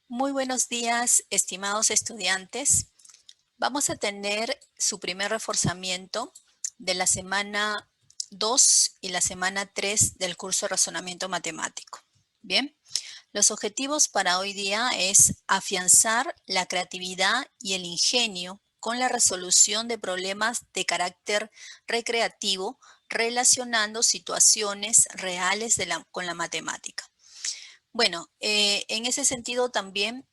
Muy buenos días, estimados estudiantes. Vamos a tener su primer reforzamiento de la semana 2 y la semana 3 del curso de razonamiento matemático. Bien, los objetivos para hoy día es afianzar la creatividad y el ingenio con la resolución de problemas de carácter recreativo relacionando situaciones reales con la matemática. Bueno, en ese sentido también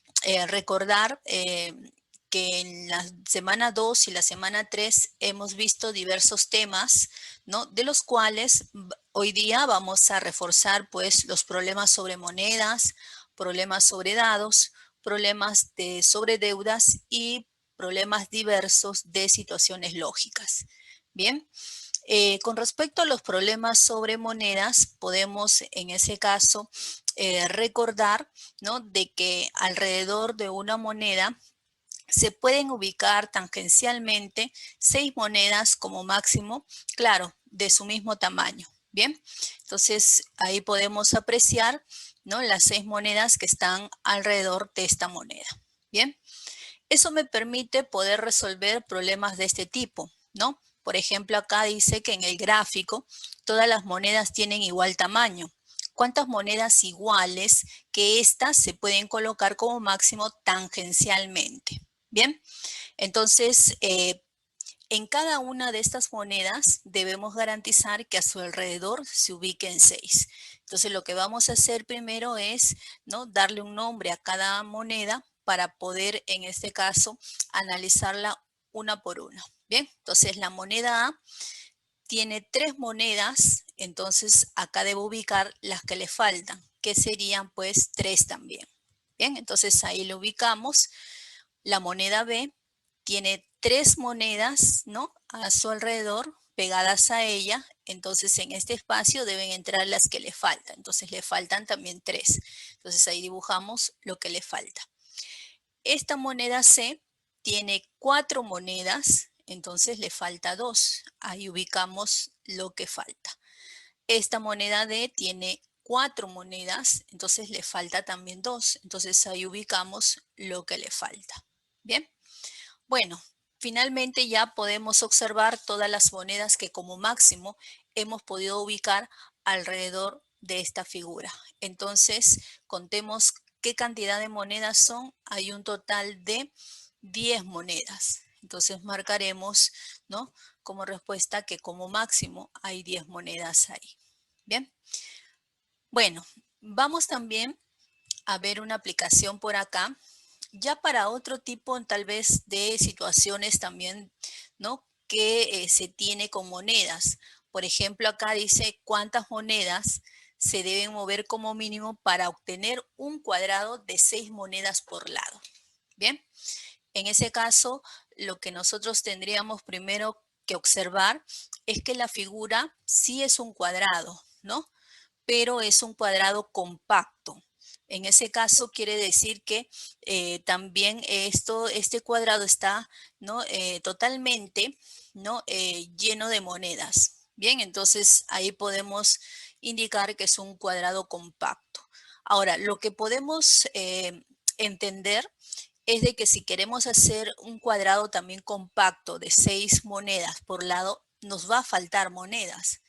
recordar que en la semana 2 y la semana 3 hemos visto diversos temas, ¿no? De los cuales hoy día vamos a reforzar pues los problemas sobre monedas, problemas sobre dados, problemas sobre deudas y problemas diversos de situaciones lógicas. Bien. Con respecto a los problemas sobre monedas, podemos en ese caso recordar, ¿no?, de que alrededor de una moneda se pueden ubicar tangencialmente 6 monedas como máximo, claro, de su mismo tamaño. Bien, entonces ahí podemos apreciar, ¿no?, las 6 monedas que están alrededor de esta moneda. Bien, eso me permite poder resolver problemas de este tipo, ¿no? Por ejemplo, acá dice que en el gráfico todas las monedas tienen igual tamaño. ¿Cuántas monedas iguales que estas se pueden colocar como máximo tangencialmente? Bien, entonces en cada una de estas monedas debemos garantizar que a su alrededor se ubiquen 6. Entonces lo que vamos a hacer primero es, ¿no?, darle un nombre a cada moneda para poder, en este caso, analizarla una por una. Bien, entonces la moneda A tiene 3 monedas, entonces acá debo ubicar las que le faltan, que serían pues 3 también. Bien, entonces ahí lo ubicamos. La moneda B tiene 3 monedas, ¿no?, a su alrededor, pegadas a ella. Entonces en este espacio deben entrar las que le faltan. Entonces le faltan también 3. Entonces ahí dibujamos lo que le falta. Esta moneda C tiene 4 monedas, entonces le falta 2. Ahí ubicamos lo que falta. Esta moneda D tiene 4 monedas, entonces le falta también 2. Entonces ahí ubicamos lo que le falta. Bien. Bueno, finalmente ya podemos observar todas las monedas que como máximo hemos podido ubicar alrededor de esta figura. Entonces, contemos qué cantidad de monedas son. Hay un total de 10 monedas. Entonces marcaremos, ¿no?, como respuesta que como máximo hay 10 monedas ahí. Bien. Bueno, vamos también a ver una aplicación por acá. Ya para otro tipo tal vez de situaciones también, ¿no?, que se tiene con monedas. Por ejemplo, acá dice cuántas monedas se deben mover como mínimo para obtener un cuadrado de 6 monedas por lado. Bien, en ese caso, lo que nosotros tendríamos primero que observar es que la figura sí es un cuadrado, ¿no?, pero es un cuadrado compacto. En ese caso quiere decir que también este cuadrado está, ¿no?, totalmente, ¿no?, lleno de monedas. Bien, entonces ahí podemos indicar que es un cuadrado compacto. Ahora, lo que podemos entender es de que si queremos hacer un cuadrado también compacto de 6 monedas por lado, nos va a faltar monedas.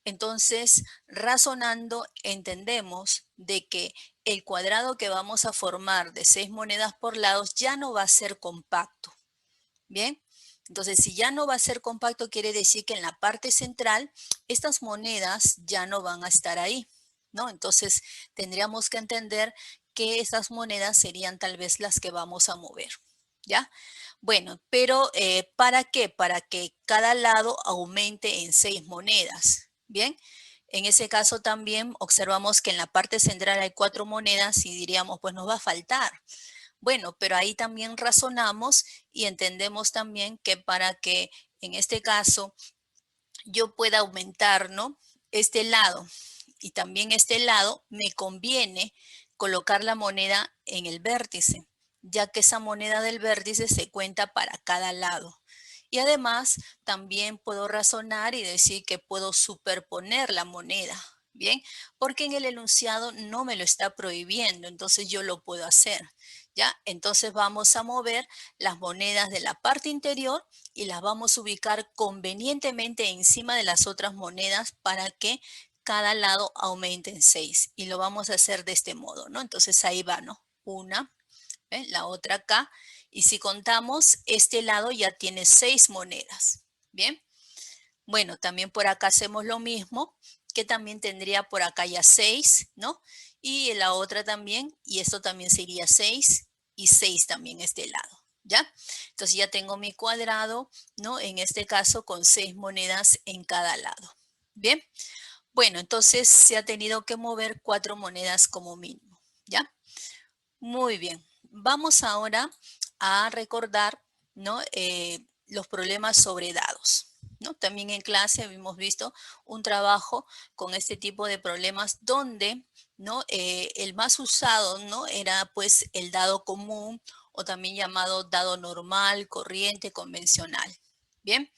Entonces, razonando, entendemos de que el cuadrado que vamos a formar de 6 monedas por lados ya no va a ser compacto. Bien, entonces si ya no va a ser compacto, quiere decir que en la parte central estas monedas ya no van a estar ahí, ¿no? Entonces tendríamos que entender que esas monedas serían tal vez las que vamos a mover, ¿ya? Bueno, pero ¿para qué? Para que cada lado aumente en 6 monedas. Bien, en ese caso también observamos que en la parte central hay 4 monedas y diríamos, pues nos va a faltar. Bueno, pero ahí también razonamos y entendemos también que para que en este caso yo pueda aumentar, ¿no?, este lado y también este lado, me conviene colocar la moneda en el vértice, ya que esa moneda del vértice se cuenta para cada lado. Y además también puedo razonar y decir que puedo superponer la moneda, ¿bien? Porque en el enunciado no me lo está prohibiendo, entonces yo lo puedo hacer. ¿ya? Entonces vamos a mover las monedas de la parte interior y las vamos a ubicar convenientemente encima de las otras monedas para que cada lado aumente en 6. Y lo vamos a hacer de este modo, ¿no? Entonces ahí va, ¿no? Una, ¿ven? La otra acá. Y si contamos, este lado ya tiene 6 monedas. ¿Bien? Bueno, también por acá hacemos lo mismo, que también tendría por acá ya 6, ¿no? Y la otra también, y esto también sería 6 y 6 también este lado, ¿ya? Entonces ya tengo mi cuadrado, ¿no? En este caso con 6 monedas en cada lado. Bien, bueno, entonces se ha tenido que mover 4 monedas como mínimo, ¿ya? Muy bien, vamos ahora a recordar, ¿no? Los problemas sobre dados, ¿no? También en clase hemos visto un trabajo con este tipo de problemas donde, ¿no? El más usado, ¿no? Era pues el dado común o también llamado dado normal, corriente, convencional. Bien,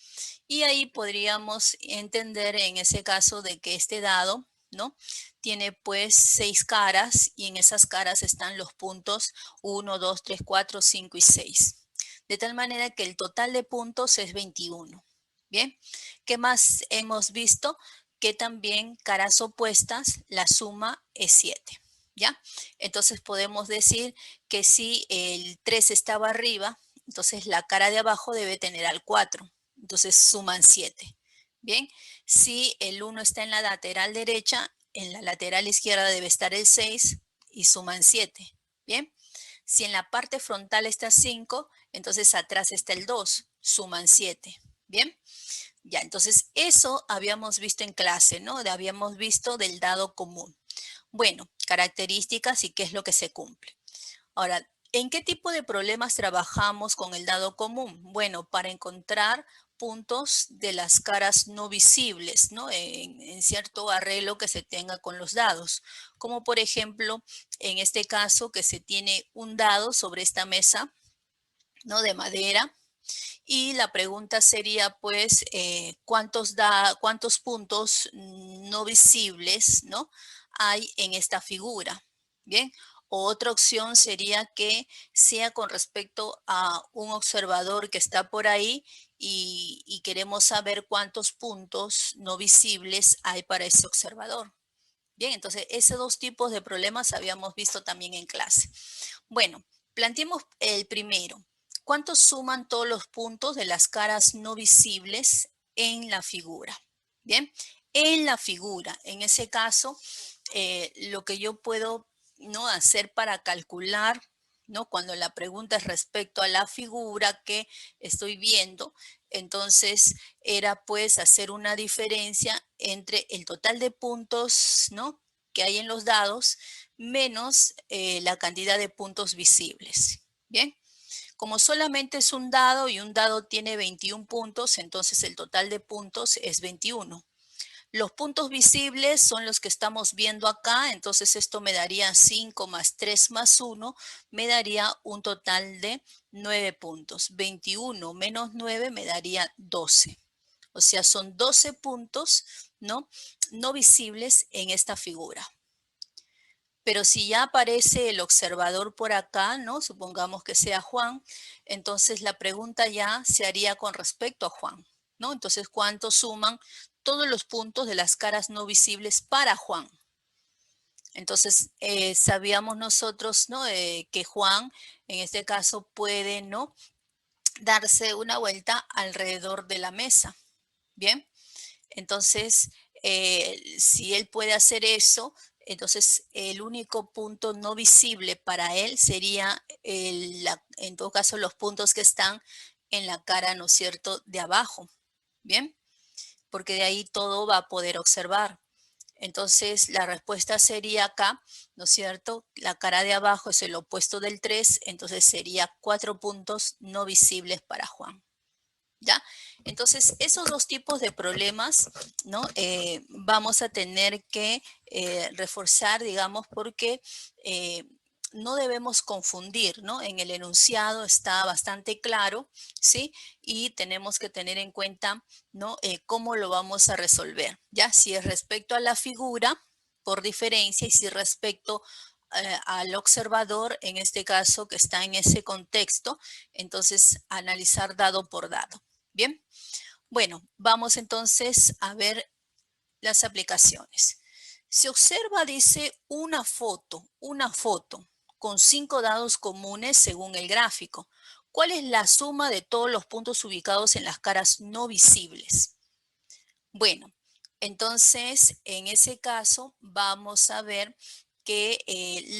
y ahí podríamos entender en ese caso de que este dado, ¿no? Tiene pues 6 caras y en esas caras están los puntos 1, 2, 3, 4, 5 y 6. De tal manera que el total de puntos es 21. Bien, ¿qué más hemos visto? Que también caras opuestas, la suma es 7. ¿Ya? Entonces podemos decir que si el 3 estaba arriba, entonces la cara de abajo debe tener al 4. Entonces suman 7. Bien, si el 1 está en la lateral derecha, en la lateral izquierda debe estar el 6 y suman 7. Bien, si en la parte frontal está 5, entonces atrás está el 2, suman 7. Bien, ya, entonces eso habíamos visto en clase, ¿no? Habíamos visto del dado común. Bueno, características y qué es lo que se cumple. Ahora, ¿en qué tipo de problemas trabajamos con el dado común? Bueno, para encontrar puntos de las caras no visibles, ¿no? En cierto arreglo que se tenga con los dados. Como por ejemplo, en este caso que se tiene un dado sobre esta mesa, ¿no? De madera. Y la pregunta sería, pues, ¿cuántos puntos no visibles, ¿no? hay en esta figura? Bien, otra opción sería que sea con respecto a un observador que está por ahí y queremos saber cuántos puntos no visibles hay para ese observador. Bien, entonces esos dos tipos de problemas habíamos visto también en clase. Bueno, planteemos el primero. ¿Cuántos suman todos los puntos de las caras no visibles en la figura? Bien, en la figura, en ese caso, lo que yo puedo, ¿no? hacer para calcular, ¿no? Cuando la pregunta es respecto a la figura que estoy viendo, entonces era pues hacer una diferencia entre el total de puntos, ¿no? que hay en los dados menos la cantidad de puntos visibles. Bien, como solamente es un dado y un dado tiene 21 puntos, entonces el total de puntos es 21. Los puntos visibles son los que estamos viendo acá, entonces esto me daría 5 más 3 más 1, me daría un total de 9 puntos. 21 menos 9 me daría 12. O sea, son 12 puntos no visibles en esta figura. Pero si ya aparece el observador por acá, ¿no? Supongamos que sea Juan, entonces la pregunta ya se haría con respecto a Juan, ¿no? Entonces, ¿cuántos suman todos los puntos de las caras no visibles para Juan? Entonces, sabíamos nosotros, ¿no? Que Juan, en este caso, puede, ¿no? darse una vuelta alrededor de la mesa. Bien, entonces, si él puede hacer eso, entonces el único punto no visible para él sería, en todo caso, los puntos que están en la cara, ¿no es cierto?, de abajo. Bien, porque de ahí todo va a poder observar. Entonces, la respuesta sería acá, ¿no es cierto? La cara de abajo es el opuesto del 3, entonces sería 4 puntos no visibles para Juan. ¿Ya? Entonces, esos dos tipos de problemas, ¿no? Vamos a tener que reforzar, digamos, porque no debemos confundir, ¿no? En el enunciado está bastante claro, ¿sí? Y tenemos que tener en cuenta, ¿no? Cómo lo vamos a resolver, ¿ya? Si es respecto a la figura, por diferencia, y si respecto al observador, en este caso que está en ese contexto, entonces analizar dado por dado. Bien, bueno, vamos entonces a ver las aplicaciones. Se observa, dice, una foto con 5 dados comunes según el gráfico. ¿Cuál es la suma de todos los puntos ubicados en las caras no visibles? Bueno, entonces en ese caso vamos a ver que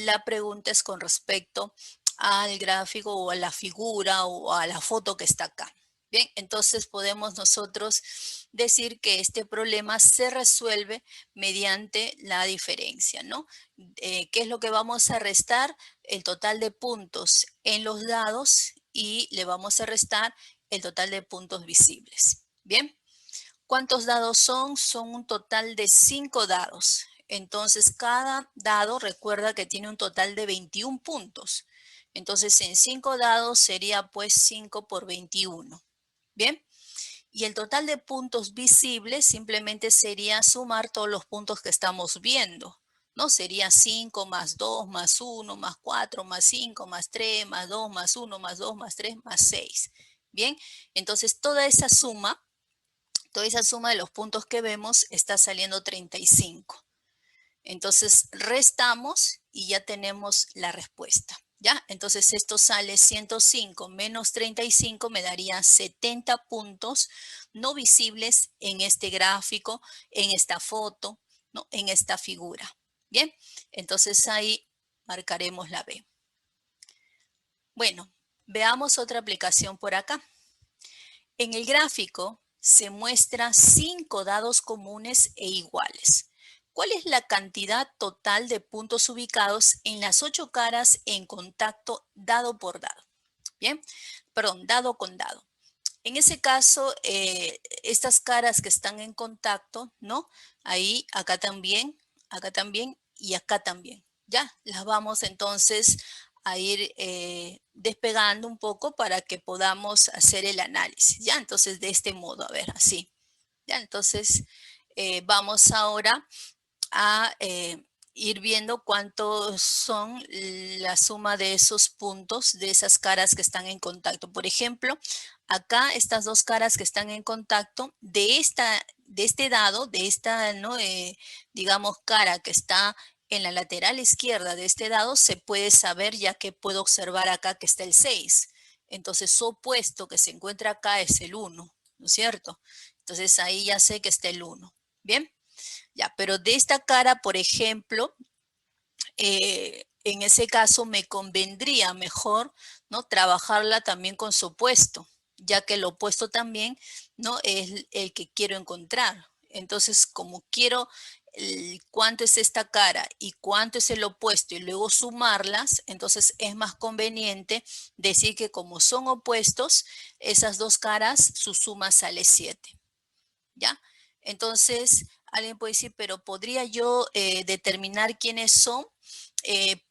la pregunta es con respecto al gráfico o a la figura o a la foto que está acá. Bien, entonces podemos nosotros decir que este problema se resuelve mediante la diferencia, ¿no? ¿Qué es lo que vamos a restar? El total de puntos en los dados y le vamos a restar el total de puntos visibles. Bien. ¿Cuántos dados son? Son un total de 5 dados. Entonces, cada dado recuerda que tiene un total de 21 puntos. Entonces, en 5 dados sería pues 5 por 21. Bien. Y el total de puntos visibles simplemente sería sumar todos los puntos que estamos viendo, ¿no? Sería 5 más 2 más 1 más 4 más 5 más 3 más 2 más 1 más 2 más 3 más 6. Bien, entonces toda esa suma de los puntos que vemos está saliendo 35. Entonces restamos y ya tenemos la respuesta. ¿Ya? Entonces esto sale 105 menos 35 me daría 70 puntos no visibles en este gráfico, en esta foto, ¿no? En esta figura. Bien, entonces ahí marcaremos la B. Bueno, veamos otra aplicación por acá. En el gráfico se muestra 5 dados comunes e iguales. ¿Cuál es la cantidad total de puntos ubicados en las 8 caras en contacto dado por dado? Bien, perdón, dado con dado. En ese caso, estas caras que están en contacto, ¿no? Ahí, acá también y acá también. Ya, las vamos entonces a ir despegando un poco para que podamos hacer el análisis. Ya, entonces de este modo, a ver, así. Ya, entonces vamos ahora a ir viendo cuántos son la suma de esos puntos, de esas caras que están en contacto. Por ejemplo, acá estas dos caras que están en contacto, de este dado, de esta, ¿no? Digamos, cara que está en la lateral izquierda de este dado, se puede saber ya que puedo observar acá que está el 6. Entonces, su opuesto que se encuentra acá es el 1, ¿no es cierto? Entonces, ahí ya sé que está el 1. ¿Bien? Ya, pero de esta cara, por ejemplo, en ese caso me convendría mejor, ¿no? Trabajarla también con su opuesto, ya que el opuesto también, ¿no? Es el que quiero encontrar. Entonces, como quiero cuánto es esta cara y cuánto es el opuesto y luego sumarlas, entonces es más conveniente decir que como son opuestos, esas dos caras, su suma sale 7. ¿Ya? Entonces, alguien puede decir, pero ¿podría yo determinar quiénes son?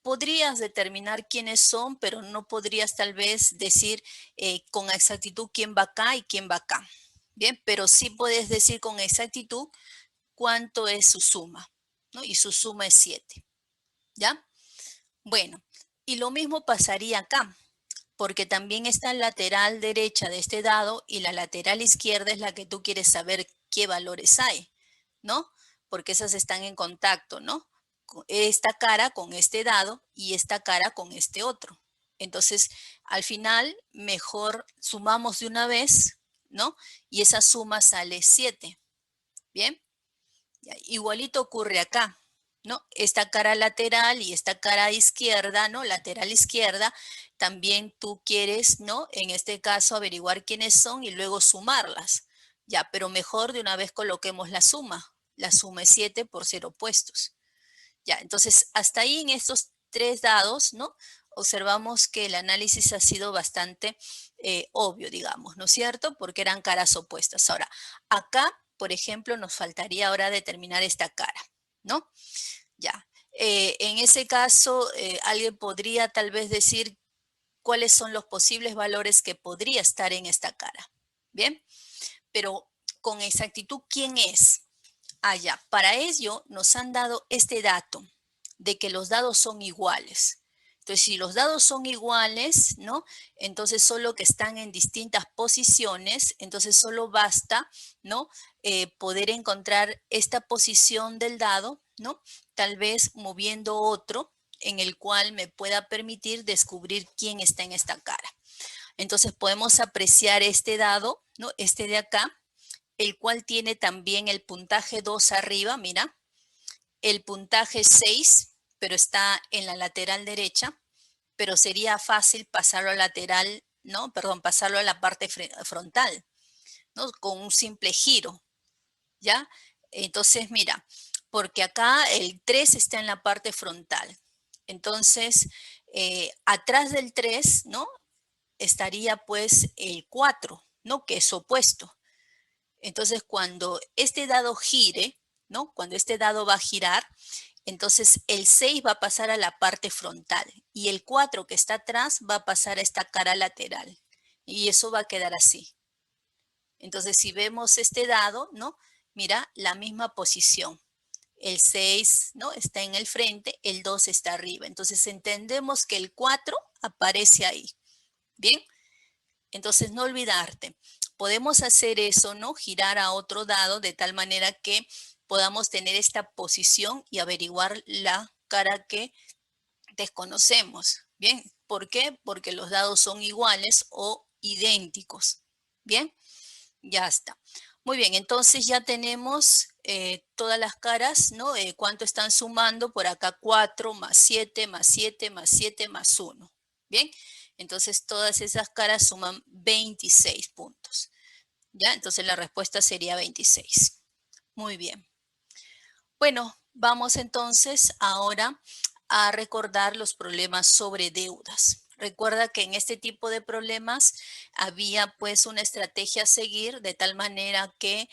Podrías determinar quiénes son, pero no podrías tal vez decir con exactitud quién va acá y quién va acá. Bien, pero sí puedes decir con exactitud cuánto es su suma, ¿no? Y su suma es 7. ¿Ya? Bueno, y lo mismo pasaría acá, porque también está la lateral derecha de este dado y la lateral izquierda es la que tú quieres saber qué valores hay, ¿no? Porque esas están en contacto, ¿no? Esta cara con este dado y esta cara con este otro. Entonces, al final, mejor sumamos de una vez, ¿no? Y esa suma sale 7. ¿Bien? Igualito ocurre acá, ¿no? Esta cara lateral y esta cara izquierda, ¿no? Lateral izquierda, también tú quieres, ¿no? En este caso, averiguar quiénes son y luego sumarlas. Ya, pero mejor de una vez coloquemos la suma. La suma es 7 por ser opuestos. Ya, entonces, hasta ahí en estos 3 dados, ¿no? Observamos que el análisis ha sido bastante obvio, digamos, ¿no es cierto? Porque eran caras opuestas. Ahora, acá, por ejemplo, nos faltaría ahora determinar esta cara, ¿no? Ya. En ese caso, alguien podría tal vez decir cuáles son los posibles valores que podría estar en esta cara. ¿Bien? Pero con exactitud, ¿quién es? Ah, ya. Para ello, nos han dado este dato. de que los dados son iguales. Entonces, si los dados son iguales, ¿no? Entonces, solo que están en distintas posiciones, entonces solo basta, ¿no? Poder encontrar esta posición del dado, ¿no? Tal vez moviendo otro en el cual me pueda permitir descubrir quién está en esta cara. Entonces, podemos apreciar este dado, ¿no? Este de acá, el cual tiene también el puntaje 2 arriba, mira, el puntaje 6, pero está en la lateral derecha, pero sería fácil pasarlo a lateral, ¿no? Perdón, pasarlo a la parte frontal, ¿no? Con un simple giro, ¿ya? Entonces, mira, porque acá el 3 está en la parte frontal. Entonces, atrás del 3, ¿no? Estaría pues el 4, ¿no? Que es opuesto. Entonces, cuando este dado gire, ¿no? Cuando este dado va a girar, entonces el 6 va a pasar a la parte frontal y el 4 que está atrás va a pasar a esta cara lateral. Y eso va a quedar así. Entonces, si vemos este dado, ¿no? Mira, la misma posición. El 6, ¿no? Está en el frente, el 2 está arriba. Entonces, entendemos que el 4 aparece ahí. ¿Bien? Entonces, no olvidarte. Podemos hacer eso, ¿no? Girar a otro dado de tal manera que podamos tener esta posición y averiguar la cara que desconocemos. ¿Bien? ¿Por qué? Porque los dados son iguales o idénticos. ¿Bien? Ya está. Muy bien, entonces ya tenemos todas las caras, ¿no? ¿Cuánto están sumando? Por acá 4 más 7 más 7 más 7 más 1. ¿Bien? Entonces todas esas caras suman 26 puntos. ¿Ya? Entonces la respuesta sería 26. Muy bien. Bueno, vamos entonces ahora a recordar los problemas sobre deudas. Recuerda que en este tipo de problemas había pues una estrategia a seguir de tal manera que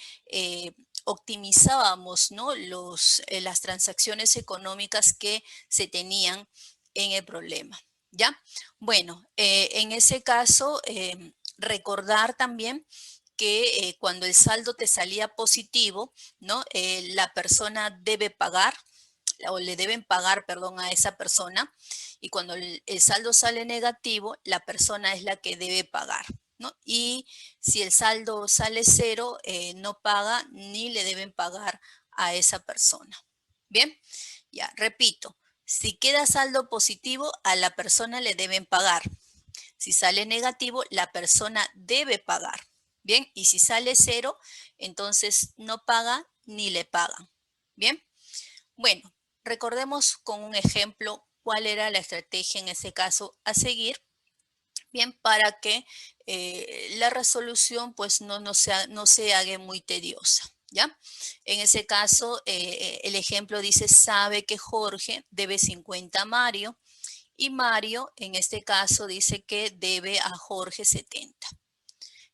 optimizábamos, ¿no? las transacciones económicas que se tenían en el problema. ¿Ya? Bueno, en ese caso, recordar también que cuando el saldo te salía positivo, ¿no? La persona debe pagar o le deben pagar, perdón, a esa persona. Y cuando el saldo sale negativo, la persona es la que debe pagar, ¿no? Y si el saldo sale cero, no paga ni le deben pagar a esa persona. Bien, ya, repito. Si queda saldo positivo, a la persona le deben pagar. Si sale negativo, la persona debe pagar. Bien, y si sale cero, entonces no paga ni le pagan. Bien, bueno, recordemos con un ejemplo cuál era la estrategia en ese caso a seguir. Bien, para que la resolución pues no se haga muy tediosa. ¿Ya? En ese caso, el ejemplo dice, sabe que Jorge debe 50 a Mario y Mario, en este caso, dice que debe a Jorge 70.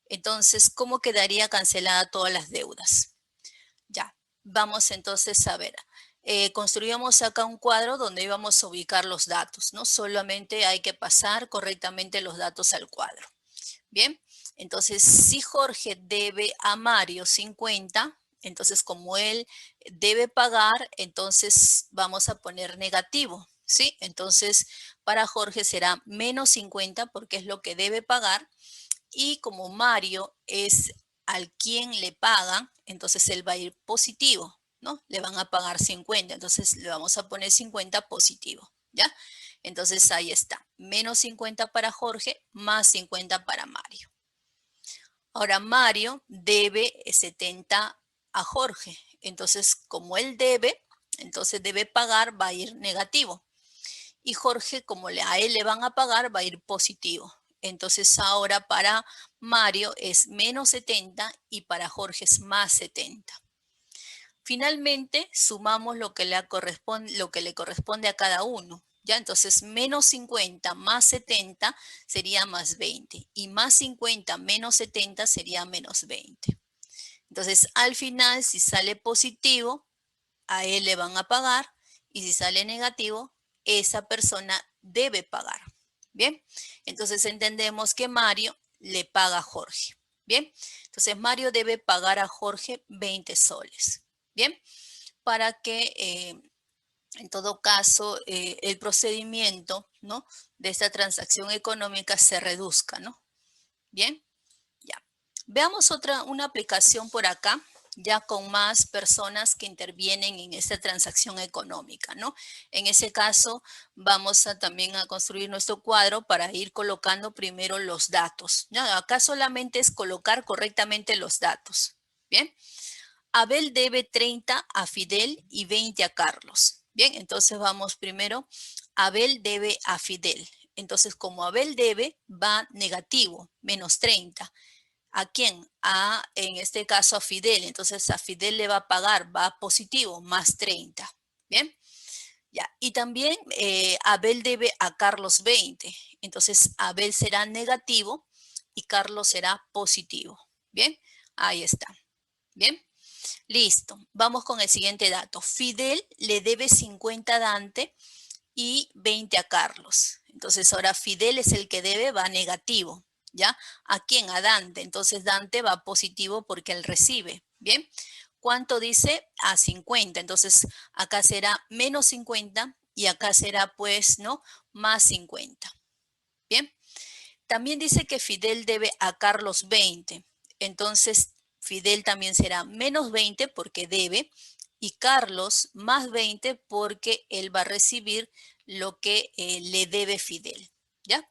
Entonces, ¿cómo quedaría cancelada todas las deudas? Ya, vamos entonces a ver. Construíamos acá un cuadro donde íbamos a ubicar los datos, ¿no? Solamente hay que pasar correctamente los datos al cuadro. Bien, entonces si Jorge debe a Mario 50, entonces como él debe pagar, entonces vamos a poner negativo, ¿sí? Entonces para Jorge será menos 50 porque es lo que debe pagar y como Mario es al quien le pagan, entonces él va a ir positivo, ¿no? Le van a pagar 50, entonces le vamos a poner 50 positivo, ¿ya? Entonces ahí está, menos 50 para Jorge, más 50 para Mario. Ahora Mario debe 70 a Jorge, entonces como él debe, entonces debe pagar, va a ir negativo. Y Jorge, como a él le van a pagar, va a ir positivo. Entonces ahora para Mario es menos 70 y para Jorge es más 70. Finalmente sumamos lo que le corresponde a cada uno. ¿Ya? Entonces menos 50 más 70 sería más 20 y más 50 menos 70 sería menos 20. Entonces al final si sale positivo, a él le van a pagar y si sale negativo, esa persona debe pagar. Bien, entonces entendemos que Mario le paga a Jorge. Bien, entonces Mario debe pagar a Jorge 20 soles. Bien, para que en todo caso, el procedimiento, ¿no?, de esta transacción económica se reduzca, ¿no? Bien, ya. Veamos una aplicación por acá, ya con más personas que intervienen en esta transacción económica, ¿no? En ese caso, vamos también a construir nuestro cuadro para ir colocando primero los datos. ¿Ya? Acá solamente es colocar correctamente los datos. Bien. Abel debe 30 a Fidel y 20 a Carlos. Bien, entonces vamos primero. Abel debe a Fidel. Entonces, como Abel debe, va negativo, menos 30. ¿A quién? En este caso, a Fidel. Entonces, a Fidel le va a pagar, va positivo, más 30. Bien. Ya. Y también Abel debe a Carlos 20. Entonces, Abel será negativo y Carlos será positivo. Bien. Ahí está. Bien. Listo. Vamos con el siguiente dato. Fidel le debe 50 a Dante y 20 a Carlos. Entonces, ahora Fidel es el que debe, va negativo. ¿Ya? ¿A quién? A Dante. Entonces, Dante va positivo porque él recibe. ¿Bien? ¿Cuánto dice? A 50. Entonces, acá será menos 50 y acá será, pues, ¿no?, más 50. ¿Bien? También dice que Fidel debe a Carlos 20. Entonces, Fidel también será menos 20 porque debe y Carlos más 20 porque él va a recibir lo que le debe Fidel. ¿Ya?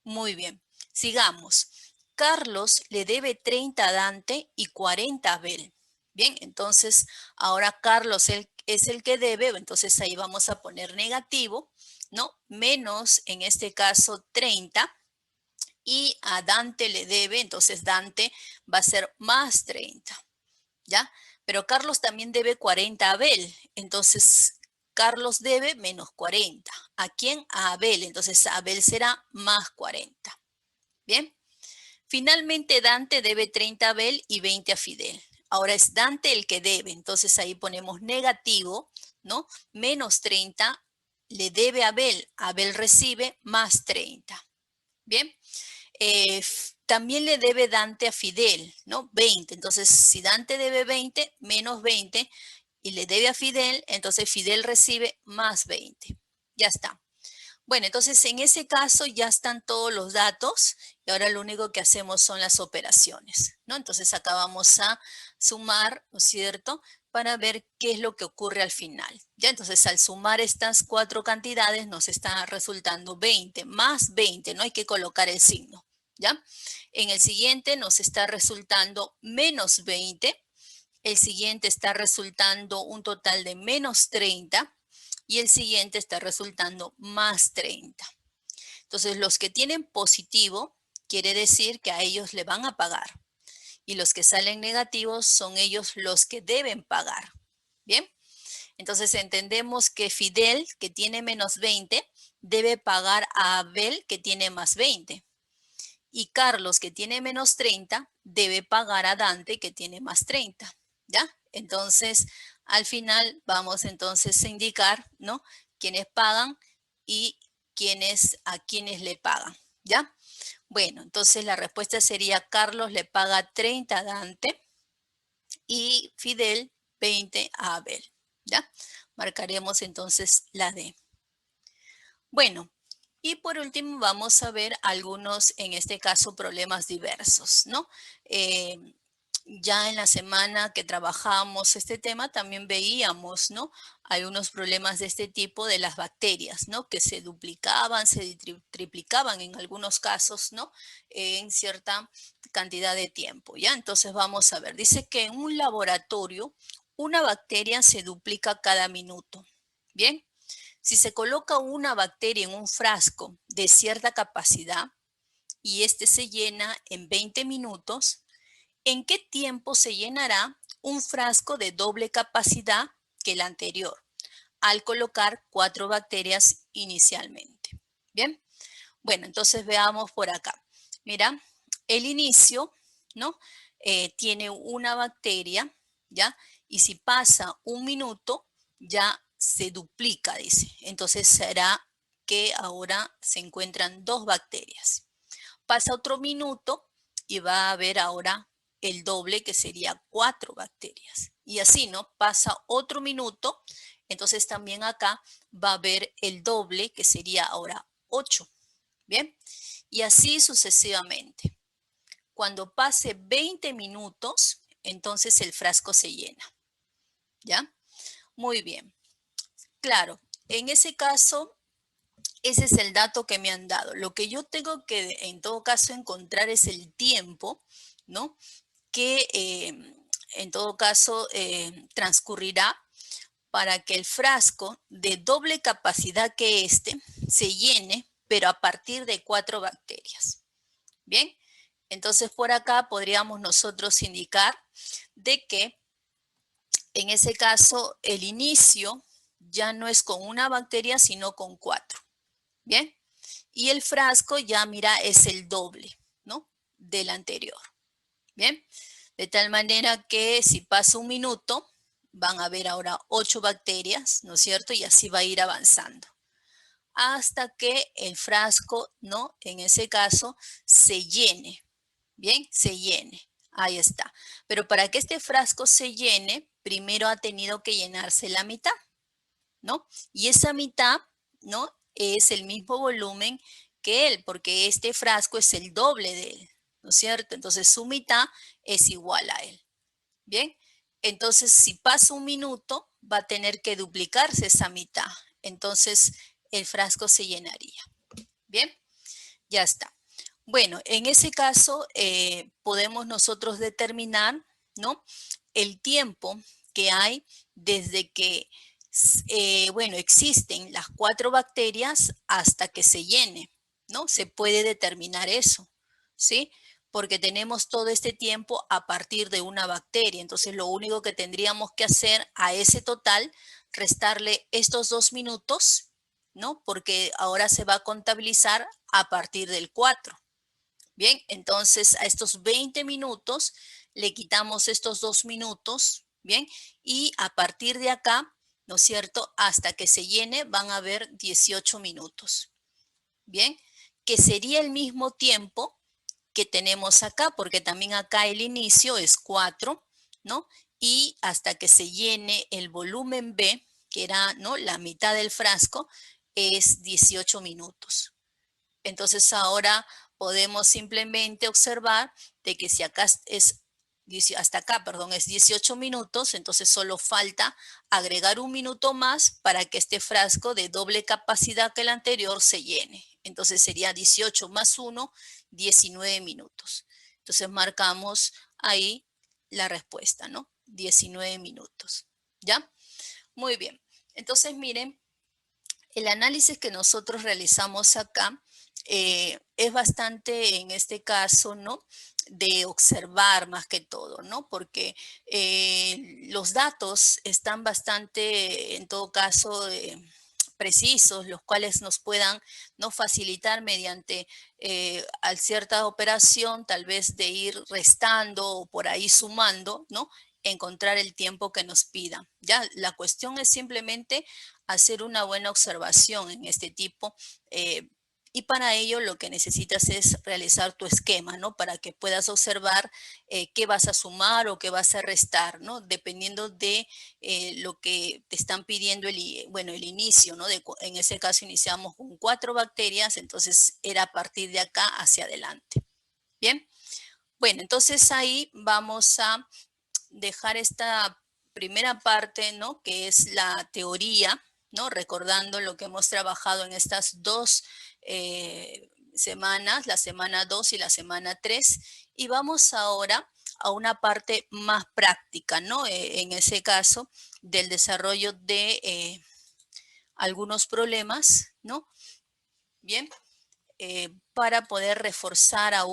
Muy bien. Sigamos. Carlos le debe 30 a Dante y 40 a Abel. Bien, entonces ahora Carlos es el que debe, entonces ahí vamos a poner negativo, ¿no? Menos, en este caso, 30. Y a Dante le debe, entonces Dante va a ser más 30, ¿ya? Pero Carlos también debe 40 a Abel, entonces Carlos debe menos 40. ¿A quién? A Abel, entonces Abel será más 40. ¿Bien? Finalmente Dante debe 30 a Abel y 20 a Fidel. Ahora es Dante el que debe, entonces ahí ponemos negativo, ¿no? Menos 30 le debe a Abel, Abel recibe más 30. ¿Bien? También le debe Dante a Fidel, ¿no? 20. Entonces, si Dante debe 20, menos 20, y le debe a Fidel, entonces Fidel recibe más 20. Ya está. Bueno, entonces en ese caso ya están todos los datos y ahora lo único que hacemos son las operaciones, ¿no? Entonces acá vamos a sumar, ¿no es cierto?, para ver qué es lo que ocurre al final. Ya, entonces al sumar estas 4 cantidades nos está resultando 20, más 20, no hay que colocar el signo, ¿ya? En el siguiente nos está resultando menos 20, el siguiente está resultando un total de menos 30 y el siguiente está resultando más 30. Entonces, los que tienen positivo quiere decir que a ellos le van a pagar y los que salen negativos son ellos los que deben pagar. ¿Bien? Entonces, entendemos que Fidel, que tiene menos 20, debe pagar a Abel, que tiene más 20. Y Carlos, que tiene menos 30, debe pagar a Dante, que tiene más 30. ¿Ya? Entonces, al final vamos entonces a indicar, ¿no?, quiénes pagan y a quienes le pagan. ¿Ya? Bueno, entonces la respuesta sería Carlos le paga 30 a Dante y Fidel 20 a Abel. ¿Ya? Marcaremos entonces la D. Bueno, y por último vamos a ver algunos, en este caso, problemas diversos, ¿no? Ya en la semana que trabajamos este tema también veíamos, ¿no?, algunos problemas de este tipo de las bacterias, ¿no?, que se duplicaban, se triplicaban en algunos casos, ¿no?, en cierta cantidad de tiempo, ¿ya? Entonces vamos a ver, dice que en un laboratorio una bacteria se duplica cada minuto, ¿bien? Si se coloca una bacteria en un frasco de cierta capacidad y este se llena en 20 minutos, ¿en qué tiempo se llenará un frasco de doble capacidad que el anterior al colocar 4 bacterias inicialmente? Bien, bueno, entonces veamos por acá. Mira, el inicio, ¿no?, tiene una bacteria, ¿ya? Y si pasa un minuto, ya se duplica, dice. Entonces será que ahora se encuentran 2 bacterias. Pasa otro minuto y va a haber ahora el doble, que sería 4 bacterias. Y así, ¿no? Pasa otro minuto, Entonces también acá va a haber el doble, que sería ahora 8. ¿Bien? Y así sucesivamente. Cuando pase 20 minutos, entonces el frasco se llena. ¿Ya? Muy bien. Claro, en ese caso, ese es el dato que me han dado. Lo que yo tengo que, en todo caso, encontrar es el tiempo, ¿no? Que, en todo caso, transcurrirá para que el frasco de doble capacidad que este se llene, pero a partir de 4 bacterias. Bien, entonces por acá podríamos nosotros indicar de que en ese caso el inicio ya no es con una bacteria, sino con 4. Bien, y el frasco ya, mira, es el doble, ¿no? Del anterior. Bien, de tal manera que si pasa un minuto, van a haber ahora 8 bacterias, ¿no es cierto? Y así va a ir avanzando. Hasta que el frasco, ¿no? En ese caso, se llene. Bien, se llene. Ahí está. Pero para que este frasco se llene, primero ha tenido que llenarse la mitad, ¿no? Y esa mitad, ¿no? Es el mismo volumen que él, porque este frasco es el doble de él, ¿no es cierto? Entonces su mitad es igual a él. Bien, entonces si pasa un minuto, va a tener que duplicarse esa mitad. Entonces el frasco se llenaría. Bien, ya está. Bueno, en ese caso podemos nosotros determinar, ¿no? El tiempo que hay desde que, bueno, existen las 4 bacterias hasta que se llene, ¿no? Se puede determinar eso, ¿sí? Porque tenemos todo este tiempo a partir de una bacteria. Entonces, lo único que tendríamos que hacer a ese total, restarle estos 2 minutos, ¿no? Porque ahora se va a contabilizar a partir del 4. Bien, entonces a estos 20 minutos le quitamos estos 2 minutos, ¿bien? Y a partir de acá, ¿no es cierto? Hasta que se llene van a haber 18 minutos, ¿bien? Que sería el mismo tiempo que tenemos acá, porque también acá el inicio es 4, ¿no? Y hasta que se llene el volumen B, que era, ¿no? La mitad del frasco, es 18 minutos. Entonces ahora podemos simplemente observar de que si acá es hasta acá, perdón, es 18 minutos, entonces solo falta agregar un minuto más para que este frasco de doble capacidad que el anterior se llene. Entonces sería 18 más 1, 19 minutos. Entonces marcamos ahí la respuesta, ¿no? 19 minutos. ¿Ya? Muy bien. Entonces miren, el análisis que nosotros realizamos acá es bastante, en este caso, ¿no? De observar más que todo, ¿no? Porque los datos están bastante, en todo caso, precisos, los cuales nos puedan no facilitar mediante cierta operación, tal vez de ir restando o por ahí sumando, ¿no? Encontrar el tiempo que nos pida. Ya, la cuestión es simplemente hacer una buena observación en este tipo y para ello lo que necesitas es realizar tu esquema, ¿no? Para que puedas observar qué vas a sumar o qué vas a restar, ¿no? Dependiendo de lo que te están pidiendo el inicio, ¿no? En ese caso iniciamos con 4 bacterias, entonces era a partir de acá hacia adelante. Bien, bueno, entonces ahí vamos a dejar esta primera parte, ¿no? Que es la teoría, ¿no? Recordando lo que hemos trabajado en estas 2 semanas, la semana 2 y la semana 3. Y vamos ahora a una parte más práctica, ¿no? En ese caso, del desarrollo de algunos problemas, ¿no? Bien, para poder reforzar aún